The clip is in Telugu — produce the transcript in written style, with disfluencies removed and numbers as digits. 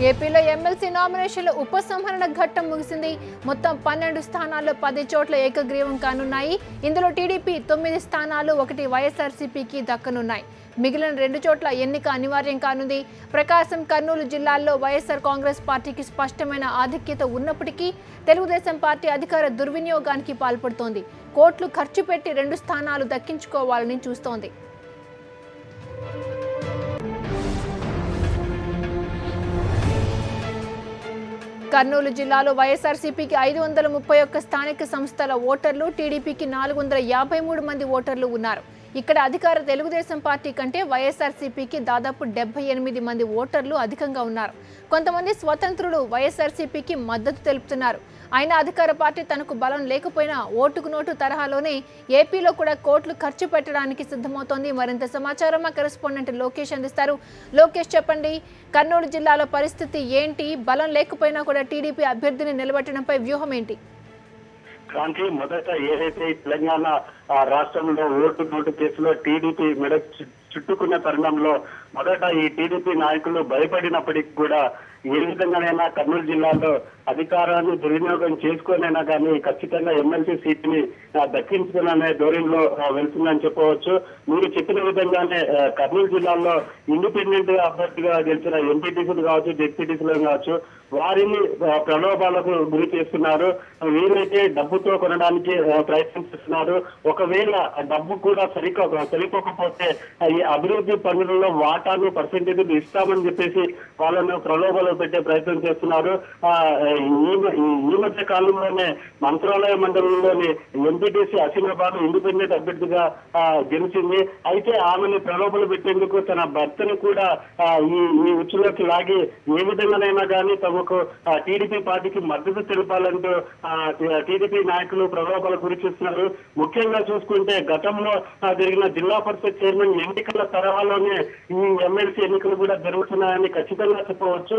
ఏపీలో ఎమ్మెల్సీ నామినేషన్ల ఉపసంహరణ ఘట్టం ముగిసింది. మొత్తం 12 స్థానాల్లో 10 చోట్ల ఏకగ్రీవం కానున్నాయి. ఇందులో టీడీపీ 9 స్థానాలు, 1 వైఎస్ఆర్సీపీకి దక్కనున్నాయి. మిగిలిన 2 చోట్ల ఎన్నిక అనివార్యం కానుంది. ప్రకాశం, కర్నూలు జిల్లాల్లో వైఎస్ఆర్ కాంగ్రెస్ పార్టీకి స్పష్టమైన ఆధిక్యత ఉన్నప్పటికీ తెలుగుదేశం పార్టీ అధికార దుర్వినియోగానికి పాల్పడుతోంది. కోట్లు ఖర్చు పెట్టి 2 స్థానాలు దక్కించుకోవాలని చూస్తోంది. కర్నూలు జిల్లాలో వైఎస్ఆర్సీపీకి 531 స్థానిక సంస్థల ఓటర్లు, టీడీపీకి 453 మంది ఓటర్లు ఉన్నారు. ఇక్కడ అధికార తెలుగుదేశం పార్టీ కంటే వైఎస్ఆర్సీపీకి దాదాపు 78 మంది ఓటర్లు అధికంగా ఉన్నారు. కొంతమంది స్వతంత్రులు వైఎస్ఆర్సీపీకి మద్దతు తెలుపుతున్నారు. అయినా అధికార పార్టీ తనకు బలం లేకపోయినా ఓటుకు నోటు తరహాలోనే ఏపీలో కూడా కోట్లు ఖర్చు పెట్టడానికి సిద్ధమవుతోంది. మరింత సమాచారం మా కరెస్పాండెంట్ లోకేష్ అందిస్తారు. లోకేష్, చెప్పండి, కర్నూలు జిల్లాలో పరిస్థితి ఏంటి? బలం లేకపోయినా కూడా టీడీపీ అభ్యర్థిని నిలబెట్టడంపై వ్యూహం ఏంటి? క్రాంతి, మొదట ఏదైతే తెలంగాణ రాష్ట్రంలో ఓటు నోటు కేసులో టీడీపీ మెడ చుట్టుకున్న తరుణంలో మొదట ఈ టీడీపీ నాయకులు భయపడినప్పటికీ కూడా ఏ విధంగానైనా కర్నూలు జిల్లాలో అధికారాన్ని దుర్వినియోగం చేసుకోనైనా కానీ ఖచ్చితంగా ఎమ్మెల్సీ సీట్ని దక్కించుకునే ధోరణిలో వెళ్తుందని చెప్పవచ్చు. మీరు చెప్పిన విధంగానే కర్నూలు జిల్లాలో ఇండిపెండెంట్ అభ్యర్థిగా గెలిచిన ఎంపీటీసీలు కావచ్చు, జెడ్పీటీసీలు కావచ్చు, వారిని ప్రలోభాలకు గురి చేస్తున్నారు. వీరైతే డబ్బుతో కొనడానికి ప్రయత్నం చేస్తున్నారు. ఒకవేళ డబ్బు కూడా సరిపోకపోతే ఈ అభివృద్ధి పనులలో వాటాను పర్సెంటేజ్ ఇస్తామని చెప్పేసి వాళ్ళను ప్రలోభాలు పెట్టే ప్రయత్నం చేస్తున్నారు. ఈ మధ్య కాలంలోనే మంత్రాలయ మండలంలోని ఎంపీటీసీ అసీనాబాద్ ఇండిపెండెంట్ అభ్యర్థిగా గెలిచింది. అయితే ఆమెను ప్రలోభాలు పెట్టేందుకు తన భర్తను కూడా ఈ ఉచ్చులోకి లాగి ఏ విధంగానైనా కానీ తమకు టీడీపీ పార్టీకి మద్దతు తెలపాలంటూ టీడీపీ నాయకులు ప్రలోభాలు గురి చేస్తున్నారు. ముఖ్యంగా చూసుకుంటే గతంలో జరిగిన జిల్లా పరిషత్ చైర్మన్ ఎన్నికల తరహాలోనే ఈ ఎమ్మెల్సీ ఎన్నికలు కూడా జరుగుతున్నాయని ఖచ్చితంగా చెప్పవచ్చు.